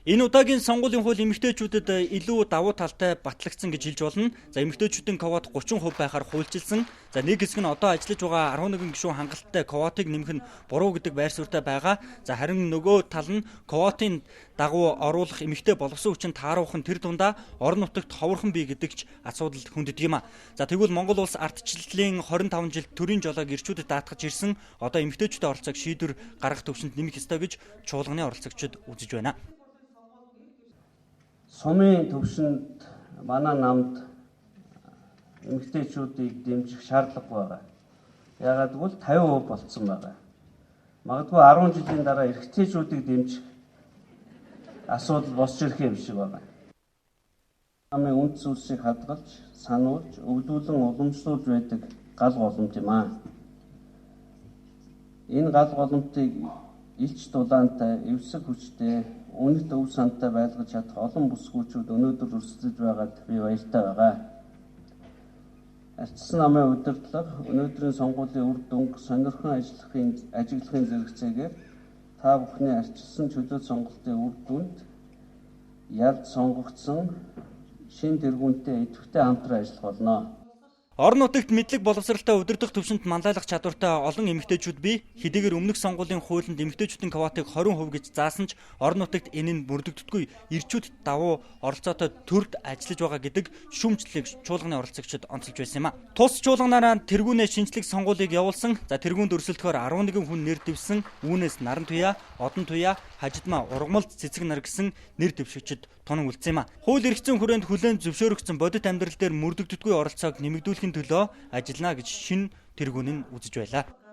Энэ удаагийн сонгуулийн хууль эмэгтэйчүүдэд илүү давуу талтай батлагдсан гэж хэлж болно. За эмэгтэйчүүдийн квот 30% байхаар хуульчилсан. За нэг хэсэг нь одоо ажиллаж байгаа 11 гишүүн хангалттай квотыг нэмэх нь буруу гэдэг байр суурьтай байгаа. За харин нөгөө тал нь квотын дагуу оруулах эмэгтэй боловсон хүчин тааруулах нь тэр дундаа орон нутагт ховорхон бий гэдэгч асуудал хүнддэг юм а. За тэгвэл Монгол улс ардчлалын 25 жил төрийн жолоог ирчүүдэд даатгаж ирсэн. Одоо эмэгтэйчүүдийн оролцоог шийдвэр гаргах төвшөнд нэмэх ёстой гэж чуулганы оролцогчид үзэж байна. Сумын төвшөнд манай намд эмэгтэйчүүдийг дэмжих шаардлагагүй байгаа. Яагаад гэвэл 50% болцсон байгаа. Магадгүй 10 жилийн дараа эрэгтэйчүүдийг дэмжих асуудал босч ирэх юм шиг байна. Намын үнд зүйлсийг хадгалж, сануулж, өвлүүлэн уламжлуулж байдаг гал голомт юм аа. Энэ гал голомтыг илч дулаантай, эвсэг хүчтэй, үнэт өв сантай байлгаж чадах олон бүсгүүчүүд өнөөдөр өрсөлдөж байгаад би баяртай байгаа. Ардчилсан намын удирдлага өнөөдрийн сонгуулийн үр дүнг сонирхон ажиглахын зэрэгцээгээр та бүхний ардчилсан чөлөөт сонголтын үр дүнд ялд сонгогдсон шин тэргүүнтэй идэвхтэй хамтран ажиллах болно. Орон нутагт мэдлэг боловсралтай удирдах төвшөнд манлайлах чадвартай олон эмэгтэйчүүд бий. Хэдийгээр өмнөх сонгуулийн хуулинд эмэгтэйчүүдийн квотыг 20% гэж заасан ч орон нутагт энэ нь бүрдэгдэхгүй. Ирчүүд давуу оролцоотой төрд ажиллаж байгаа гэдэг шүүмжлэлийг чуулганы оролцогчид онцолж байсан юм а. Тус чуулганаараа тэргүүнээ шинжлэх сонгуулийг явуулсан. За тэргүүнд өрсөлдөхөөр 11 хүн нэр дэвсэн. Үүнээс Наран туяа, Одон туяа, Хажидмаа, Ургамалд цэцэг нар гэсэн нэр дэвшигчид тунан үлдсэн юм а. Хууль эрх зүйн хүрээнд хүлээн зөвшөөрөгдсөн бодит амьдрал дээр мөрдөгддөггүй оролцоог нэмэгдүүлэхийн төлөө ажиллана гэж шинэ тэргүүн нь үзэж байлаа.